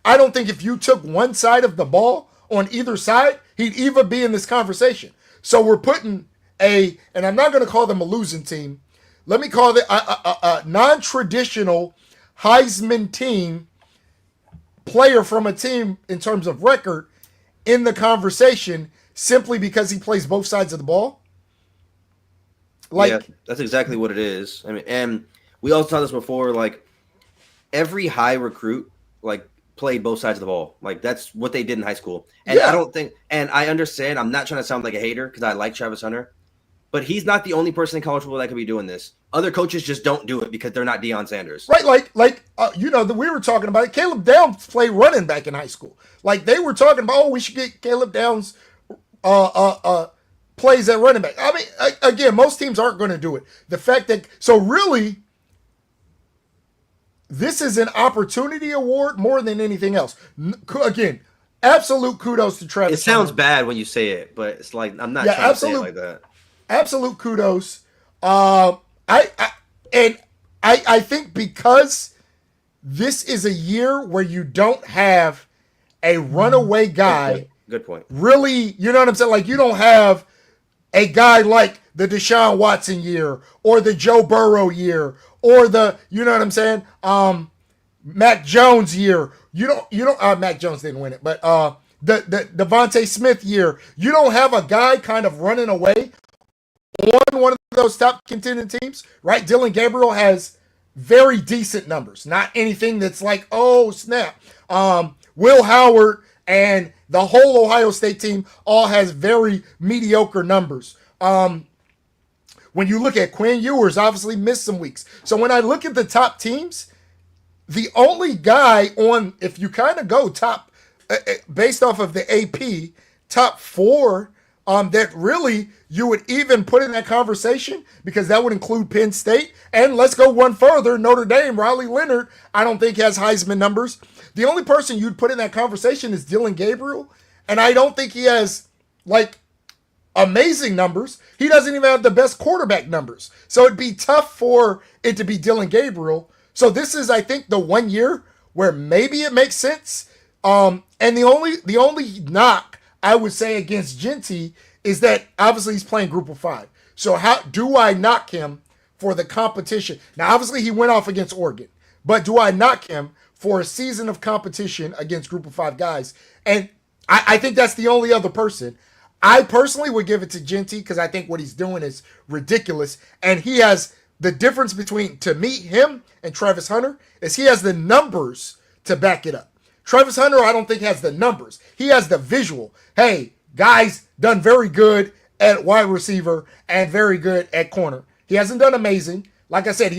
I don't think if you took one side of the ball on either side, he'd even be in this conversation. So we're putting and I'm not going to call them a losing team. Let me call it a non-traditional Heisman team player from a team in terms of record in the conversation simply because he plays both sides of the ball. Like, yeah, that's exactly what it is. I mean, and we also saw this before. Like, every high recruit played both sides of the ball. Like, that's what they did in high school. And yeah. I don't think, and I understand. I'm not trying to sound like a hater because I like Travis Hunter, but he's not the only person in college football that could be doing this. Other coaches just don't do it because they're not Deion Sanders. Right, we were talking about it. Caleb Downs played running back in high school. Like, they were talking about, we should get Caleb Downs plays at running back. I mean, again, most teams aren't going to do it. The fact that, so really, this is an opportunity award more than anything else. Again, absolute kudos to Travis. It sounds Hunter. bad when you say it, but it's like, I'm not trying to say it like that. Absolute kudos. I think because this is a year where you don't have a runaway guy. Good point. Really, you know what I'm saying? Like, you don't have a guy like the Deshaun Watson year or the Joe Burrow year or the, you know what I'm saying? Mac Jones year. You don't. Mac Jones didn't win it, but the Devontae Smith year. You don't have a guy kind of running away on one of those top contending teams, right? Dylan Gabriel has very decent numbers, not anything that's like, oh snap. Will Howard and the whole Ohio State team all has very mediocre numbers. When you look at Quinn Ewers, obviously missed some weeks. So when I look at the top teams, the only guy on, if you kind of go top, based off of the AP, top 4 that really you would even put in that conversation, because that would include Penn State. And let's go one further, Notre Dame, Riley Leonard, I don't think has Heisman numbers. The only person you'd put in that conversation is Dylan Gabriel, and I don't think he has, like, amazing numbers. He doesn't even have the best quarterback numbers. So it'd be tough for it to be Dylan Gabriel. So this is, I think, the one year where maybe it makes sense. And the only knock I would say against Genty is that obviously he's playing Group of 5. So how do I knock him for the competition? Now, obviously he went off against Oregon, but do I knock him for a season of competition against Group of 5 guys? And I think that's the only other person. I personally would give it to Genty because I think what he's doing is ridiculous. And he has the difference between, to me, him and Travis Hunter is he has the numbers to back it up. Travis Hunter, I don't think has the numbers. He has the visual. Hey, guys done very good at wide receiver and very good at corner. He hasn't done amazing. Like I said,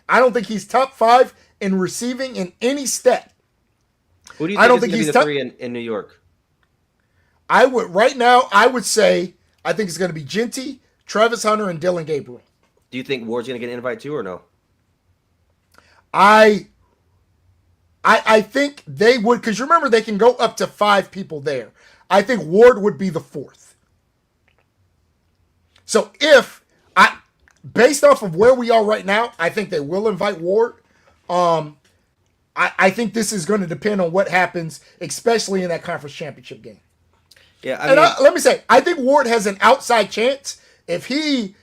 I don't think he's top 5 in receiving in any stat. Who do you think is going to be the 3 in New York? I would say, I think it's going to be Genty, Travis Hunter, and Dylan Gabriel. Do you think Ward's going to get an invite too, or no? I I think they would, because remember they can go up to 5 people there. I think Ward would be the 4th. So if I, based off of where we are right now, I think they will invite Ward. I think this is going to depend on what happens, especially in that conference championship game. Yeah, I mean, let me say, I think Ward has an outside chance if he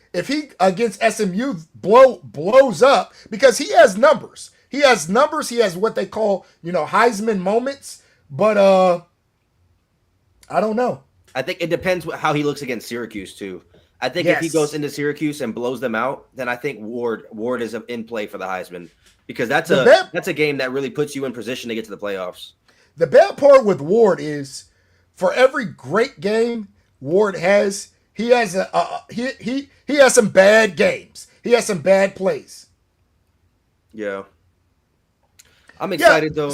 against SMU blows up, because he has numbers. He has numbers. He has what they call, Heisman moments. But I don't know. I think it depends how he looks against Syracuse too. I think if he goes into Syracuse and blows them out, then I think Ward is in play for the Heisman, because that's a game that really puts you in position to get to the playoffs. The bad part with Ward is, for every great game Ward has, he has he has some bad games. He has some bad plays. Yeah. I'm excited though.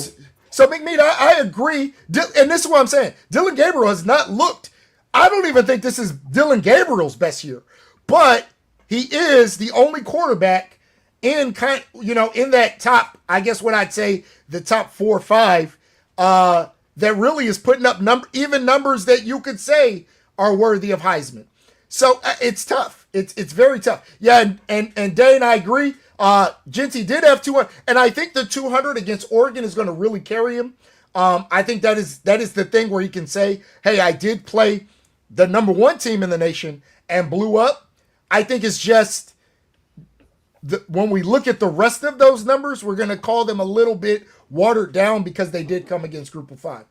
So McMead, I agree. And this is what I'm saying. Dylan Gabriel has not looked. I don't even think this is Dylan Gabriel's best year, but he is the only quarterback in in that top, I guess what I'd say, the top 4 or 5, that really is putting up even numbers that you could say are worthy of Heisman. So it's tough. It's very tough. Yeah, and Dane, I agree. Genty did have 200, and I think the 200 against Oregon is going to really carry him. I think that is the thing where he can say, hey, I did play the number 1 team in the nation and blew up. I think it's just when we look at the rest of those numbers, we're going to call them a little bit watered down because they did come against Group of 5.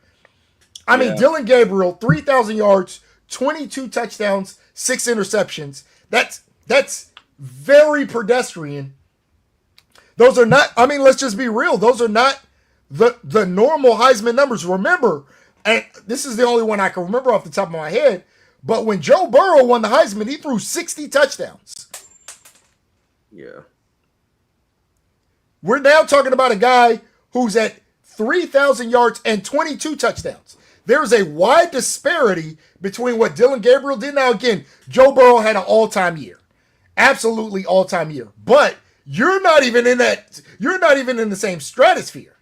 I mean, Dylan Gabriel, 3,000 yards, 22 touchdowns, 6 interceptions. That's very pedestrian. Those are not, I mean, let's just be real. Those are not the normal Heisman numbers. Remember, and this is the only one I can remember off the top of my head, but when Joe Burrow won the Heisman, he threw 60 touchdowns. Yeah. We're now talking about a guy who's at 3,000 yards and 22 touchdowns. There's a wide disparity between what Dylan Gabriel did. Now, again, Joe Burrow had an all-time year. Absolutely all-time year. But you're not even in the same stratosphere.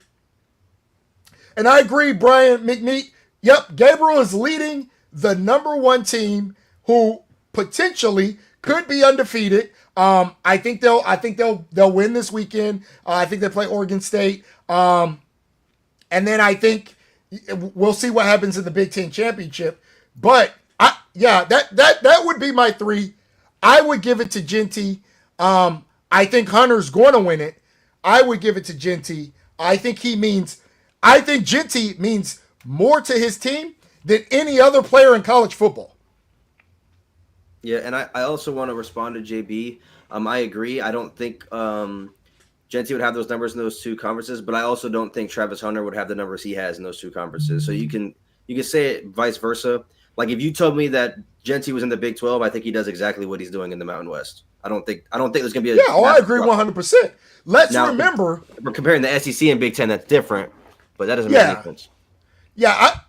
And I agree, Brian McMeet. Yep, Gabriel is leading the number 1 team who potentially could be undefeated. I think they'll win this weekend. I think they play Oregon State. And then I think we'll see what happens in the Big Ten championship. But that would be my 3. I would give it to Genty. I think Hunter's going to win it. I would give it to Genty. I think Genty means more to his team than any other player in college football. Yeah, and I also want to respond to JB. I agree. I don't think Genty would have those numbers in those 2 conferences, but I also don't think Travis Hunter would have the numbers he has in those 2 conferences. So you can say it vice versa. Like, if you told me that Genty was in the Big 12, I think he does exactly what he's doing in the Mountain West. I don't think there's going to be I agree 100%. Let's remember, we're comparing the SEC and Big 10. That's different, but that doesn't make any difference. Yeah,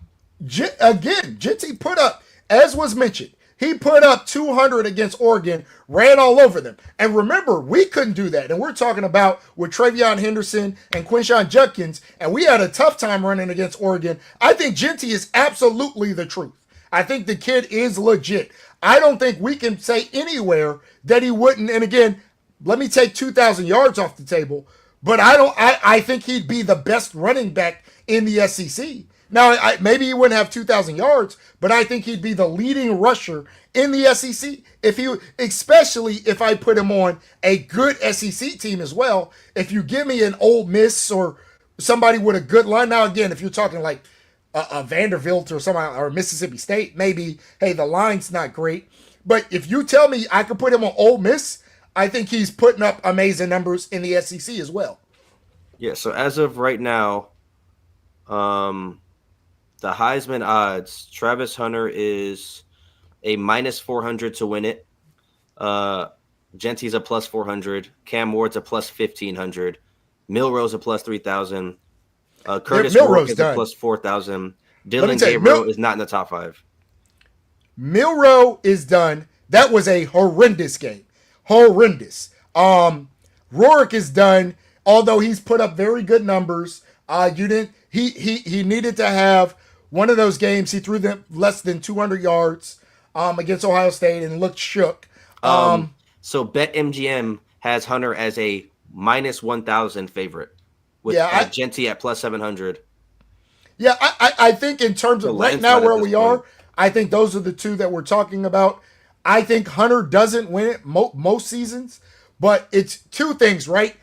again, Genty put up, as was mentioned, he put up 200 against Oregon, ran all over them. And remember, we couldn't do that. And we're talking about with Travion Henderson and Quinshon Judkins, and we had a tough time running against Oregon. I think Genty is absolutely the truth. I think the kid is legit. I don't think we can say anywhere that he wouldn't. And again, let me take 2,000 yards off the table, but I think he'd be the best running back in the SEC. Now, maybe he wouldn't have 2,000 yards, but I think he'd be the leading rusher in the SEC, especially if I put him on a good SEC team as well. If you give me an Ole Miss or somebody with a good line, now again, if you're talking like a Vanderbilt or somebody, or Mississippi State, maybe, hey, the line's not great. But if you tell me I could put him on Ole Miss, I think he's putting up amazing numbers in the SEC as well. Yeah, so as of right now, the Heisman odds, Travis Hunter is a -400 to win it. Genty's a +400. Cam Ward's a +1,500. Milroe's a +3,000. Curtis Rourke is a +4,000. Dylan Gabriel is not in the top 5. Milroe is done. That was a horrendous game. horrendous. Rourke is done, although he's put up very good numbers. You didn't. He needed to have one of those games. He threw them less than 200 yards against Ohio State and looked shook. So BetMGM has Hunter as a minus 1,000 favorite with Genty at plus 700. Yeah, I think in terms of right now where we are, I think those are the two that we're talking about. I think Hunter doesn't win it most seasons, but it's two things, right?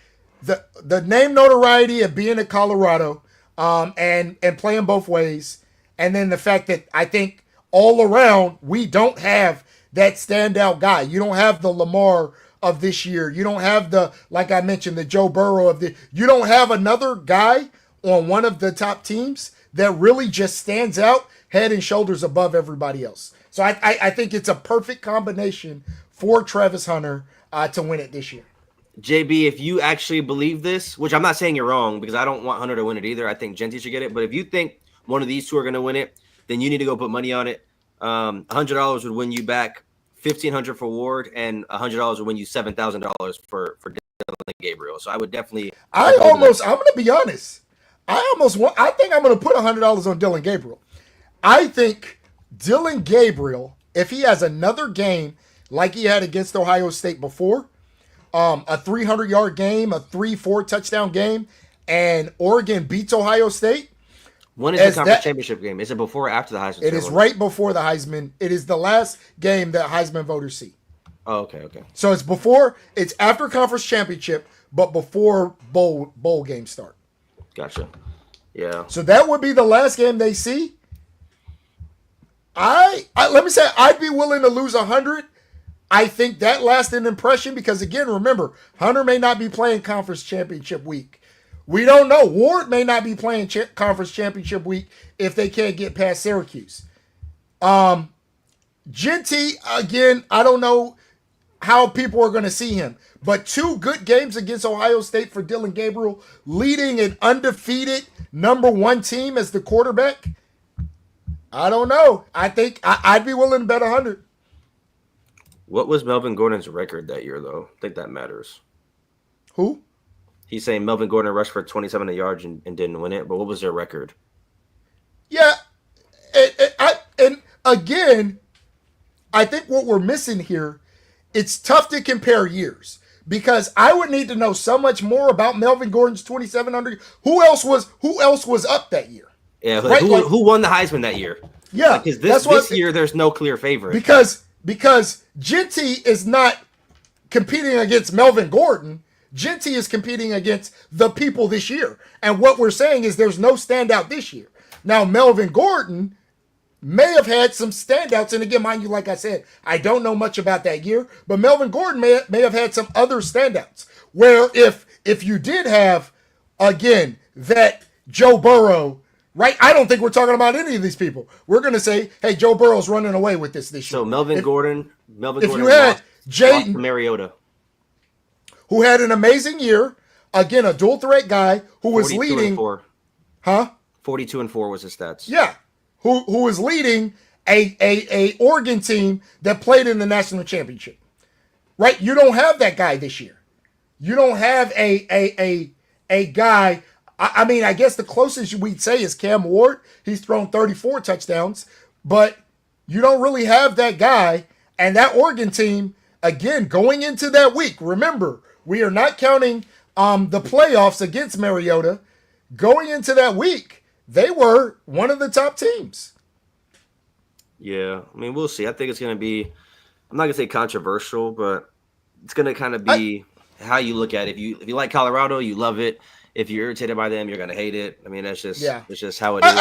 The name notoriety of being at Colorado and playing both ways, and then the fact that I think all around we don't have that standout guy. You don't have the Lamar of this year. You don't have the, like I mentioned, the Joe Burrow of the. You don't have another guy on one of the top teams that really just stands out head and shoulders above everybody else. So I think it's a perfect combination for Travis Hunter to win it this year. JB, if you actually believe this, which I'm not saying you're wrong because I don't want Hunter to win it either. I think Genty should get it. But if you think one of these two are going to win it, then you need to go put money on it. $100 would win you back $1,500 for Ward, and $100 would win you $7,000 for Dylan Gabriel. So I would definitely. I'm going to be honest. I think I'm going to put $100 on Dylan Gabriel. I think Dylan Gabriel, if he has another game like he had against Ohio State before, a 300-yard game, a 3-4 touchdown game, and Oregon beats Ohio State. When is the conference championship game? Is it before or after the Heisman? It is right before the Heisman. It is the last game that Heisman voters see. Oh, okay. So it's after conference championship, but before bowl games start. Gotcha. Yeah. So that would be the last game they see. Let me say I'd be willing to lose 100. I think that lasted an impression because, again, remember, Hunter may not be playing conference championship week. We don't know. Ward may not be playing conference championship week if they can't get past Syracuse. Genty, again, I don't know how people are going to see him. But 2 good games against Ohio State for Dylan Gabriel, leading an undefeated number 1 team as the quarterback. I don't know. I think I'd be willing to bet 100. What was Melvin Gordon's record that year, though? I think that matters. Who? He's saying Melvin Gordon rushed for 27 yards and didn't win it, but what was their record? Yeah. And again, I think what we're missing here, it's tough to compare years because I would need to know so much more about Melvin Gordon's 2,700. Who else was up that year? Yeah, right? who won the Heisman that year? Yeah, because this year there's no clear favorite. Because Genty is not competing against Melvin Gordon. Genty is competing against the people this year. And what we're saying is there's no standout this year. Now, Melvin Gordon may have had some standouts. And again, mind you, like I said, I don't know much about that year. But Melvin Gordon may have had some other standouts. Where if you did have, again, that Joe Burrow, right? I don't think we're talking about any of these people. We're going to say, hey, Joe Burrow's running away with this year. So Melvin Gordon if you had Jaden Mariota, who had an amazing year, again, a dual threat guy who was leading. 42-4 was his stats. Yeah, who was leading a Oregon team that played in the national championship. Right? You don't have that guy this year. You don't have a guy. I mean, I guess the closest we'd say is Cam Ward. He's thrown 34 touchdowns, but you don't really have that guy. And that Oregon team, again, going into that week, remember, we are not counting the playoffs against Mariota. Going into that week, they were one of the top teams. Yeah, I mean, we'll see. I think it's going to be, I'm not going to say controversial, but it's going to kind of be how you look at it. If you like Colorado, you love it. If you're irritated by them, you're going to hate it. I mean, it's just how it is.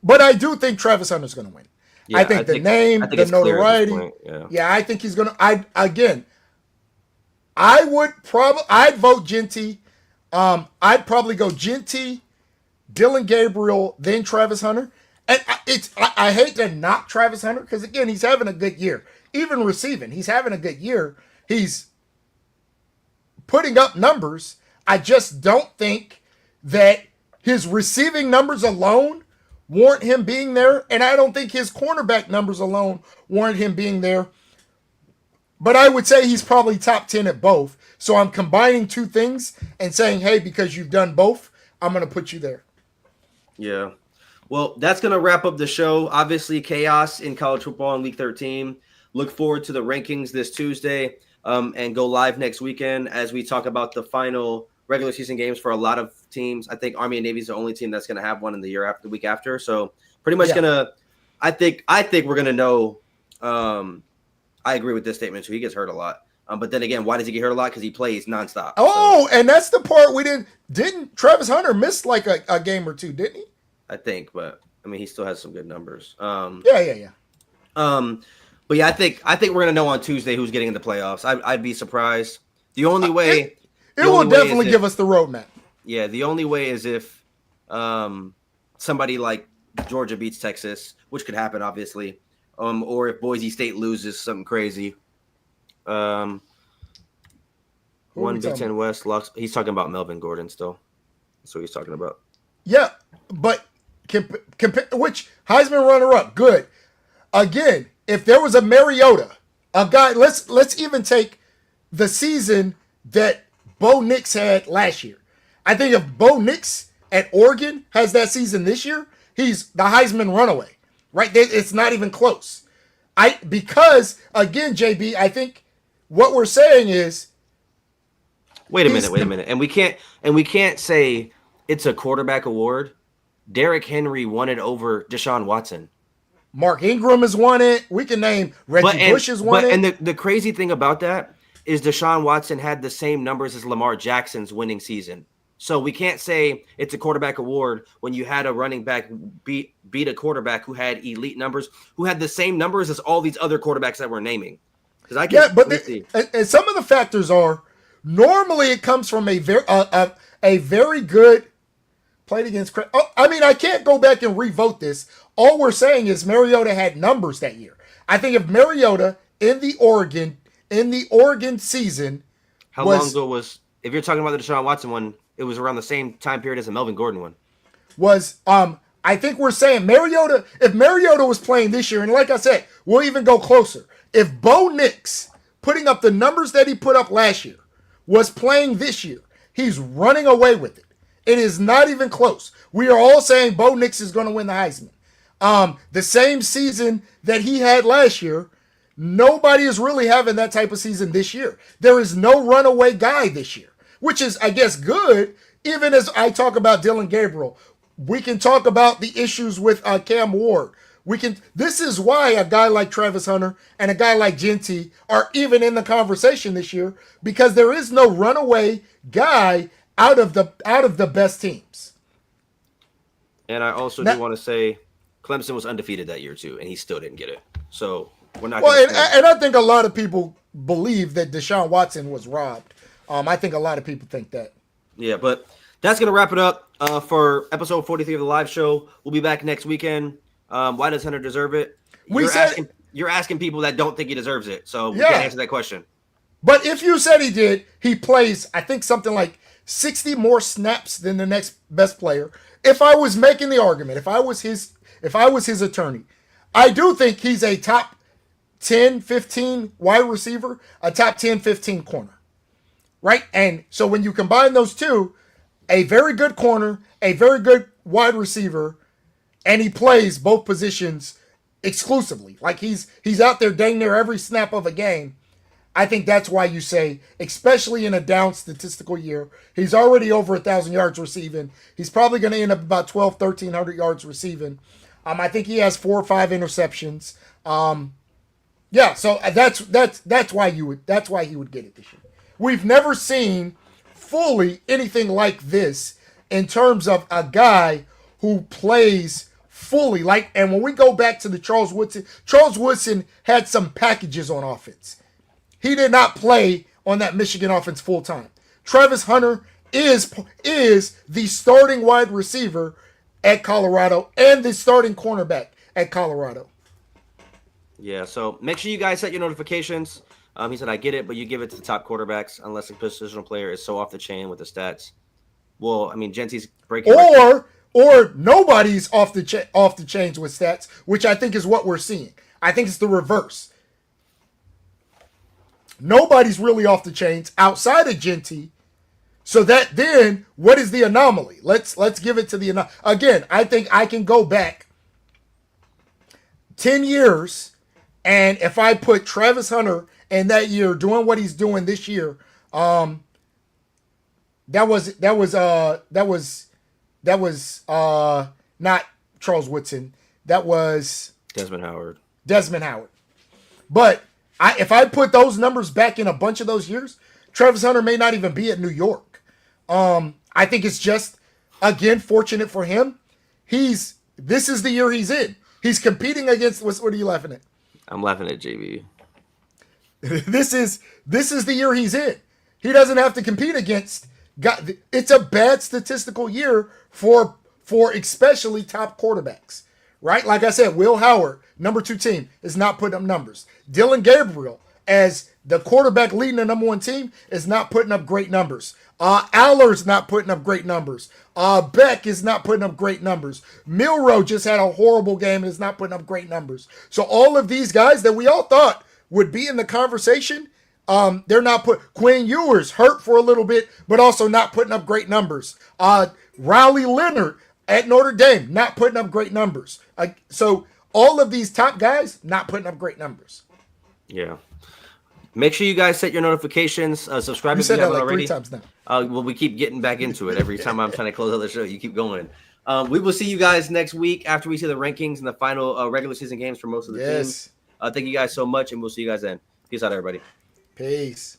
But I do think Travis Hunter's going to win. Yeah, I think the name, the notoriety. Yeah, I think he's going to. I'd vote Genty. I'd probably go Genty, Dylan Gabriel, then Travis Hunter. And I hate to knock Travis Hunter because, again, he's having a good year. Even receiving, he's having a good year. He's putting up numbers. I just don't think that his receiving numbers alone warrant him being there. And I don't think his cornerback numbers alone warrant him being there. but I would say he's probably top 10 at both. So I'm combining two things and saying, hey, because you've done both, I'm going to put you there. Yeah. Well, that's going to wrap up the show. Obviously, chaos in college football in Week 13. Look forward to the rankings this Tuesday and go live next weekend as we talk about the final regular season games for a lot of teams. I think Army and Navy is the only team that's going to have one in the week after. So pretty much I think we're going to know. I agree with this statement too. He gets hurt a lot. But then again, why does he get hurt a lot? Because he plays nonstop. Oh, and that's the part we didn't Travis Hunter miss like a game or two, didn't he? I think, but I mean, he still has some good numbers. Yeah. But yeah, I think we're gonna know on Tuesday who's getting into playoffs. I'd be surprised. The only way it will definitely give us the roadmap. Yeah, the only way is if somebody like Georgia beats Texas, which could happen, obviously, or if Boise State loses something crazy. One Big Ten West lost. He's talking about Melvin Gordon still. That's what he's talking about. Yeah, but which Heisman runner-up? Good. Again, if there was a Mariota, a guy, let's even take the season that Bo Nix had last year. I think if Bo Nix at Oregon has that season this year, he's the Heisman runaway. Right? It's not even close. Because again, JB, I think what we're saying is wait a minute. And we can't say it's a quarterback award. Derrick Henry won it over Deshaun Watson. Mark Ingram has won it. We can name Reggie Bush has won it. And the crazy thing about that is Deshaun Watson had the same numbers as Lamar Jackson's winning season. So we can't say it's a quarterback award when you had a running back beat a quarterback who had elite numbers, who had the same numbers as all these other quarterbacks that we're naming. And some of the factors are normally it comes from a very good played against. I can't go back and revote this. All we're saying is Mariota had numbers that year. I think if Mariota in the Oregon season, how long ago was? If you're talking about the Deshaun Watson one, it was around the same time period as the Melvin Gordon one. I think we're saying Mariota. If Mariota was playing this year, and like I said, we'll even go closer. If Bo Nix, putting up the numbers that he put up last year, was playing this year, he's running away with it. It is not even close. We are all saying Bo Nix is going to win the Heisman. The same season that he had last year, nobody is really having that type of season this year. There is no runaway guy this year, which is, I guess, good. Even as I talk about Dylan Gabriel, we can talk about the issues with Cam Ward. This is why a guy like Travis Hunter and a guy like Genty are even in the conversation this year, because there is no runaway guy out of the best teams. And I also do want to say Clemson was undefeated that year too, and he still didn't get it. So we're not. Well, and I think a lot of people believe that Deshaun Watson was robbed. I think a lot of people think that. Yeah, but that's gonna wrap it up for episode 43 of the live show. We'll be back next weekend. Why does Hunter deserve it? You're asking people that don't think he deserves it, so we can't answer that question. But if you said he did, he plays, I think, something like 60 more snaps than the next best player. If I was making the argument, if I was his attorney, I do think he's a top 10, 15 wide receiver, a top 10, 15 corner. Right? And so when you combine those two, a very good corner, a very good wide receiver, and he plays both positions exclusively. Like he's out there dang near every snap of a game. I think that's why you say, especially in a down statistical year, he's already over 1,000 yards receiving. He's probably going to end up about 1,300 yards receiving. I think he has 4 or 5 interceptions. So that's why he would get it this year. We've never seen fully anything like this in terms of a guy who plays fully. And when we go back to the Charles Woodson had some packages on offense. He did not play on that Michigan offense full time. Travis Hunter is the starting wide receiver at Colorado and the starting cornerback at Colorado. Yeah, so make sure you guys set your notifications. He said, I get it, but you give it to the top quarterbacks unless a positional player is so off the chain with the stats. Well, I mean, Genty's breaking. Or nobody's off the chains with stats, which I think is what we're seeing. I think it's the reverse. Nobody's really off the chains outside of Genty. So that then, what is the anomaly? Let's give it to the anomaly. Again, I think I can go back 10 years, and if I put Travis Hunter in that year doing what he's doing this year, that was not Charles Woodson. That was Desmond Howard. But if I put those numbers back in a bunch of those years, Travis Hunter may not even be at New York. I think it's just, again, fortunate for him. This is the year he's in. He's competing against, what are you laughing at? I'm laughing at JB. This is the year he's in. He doesn't have to compete against. It's a bad statistical year for especially top quarterbacks, right? Like I said, Will Howard, number 2 team, is not putting up numbers. Dylan Gabriel, as the quarterback leading the number 1 team, is not putting up great numbers. Aller's not putting up great numbers. Beck is not putting up great numbers. Milrow just had a horrible game and is not putting up great numbers. So all of these guys that we all thought would be in the conversation, they're not Quinn Ewers hurt for a little bit, but also not putting up great numbers. Riley Leonard at Notre Dame, not putting up great numbers. So all of these top guys, not putting up great numbers. Yeah. Make sure you guys set your notifications. Subscribe if you haven't already. 3 times now. Well, we keep getting back into it. Every time I'm trying to close out the show, you keep going. We will see you guys next week after we see the rankings and the final regular season games for most of the teams. Thank you guys so much, and we'll see you guys then. Peace out, everybody. Peace.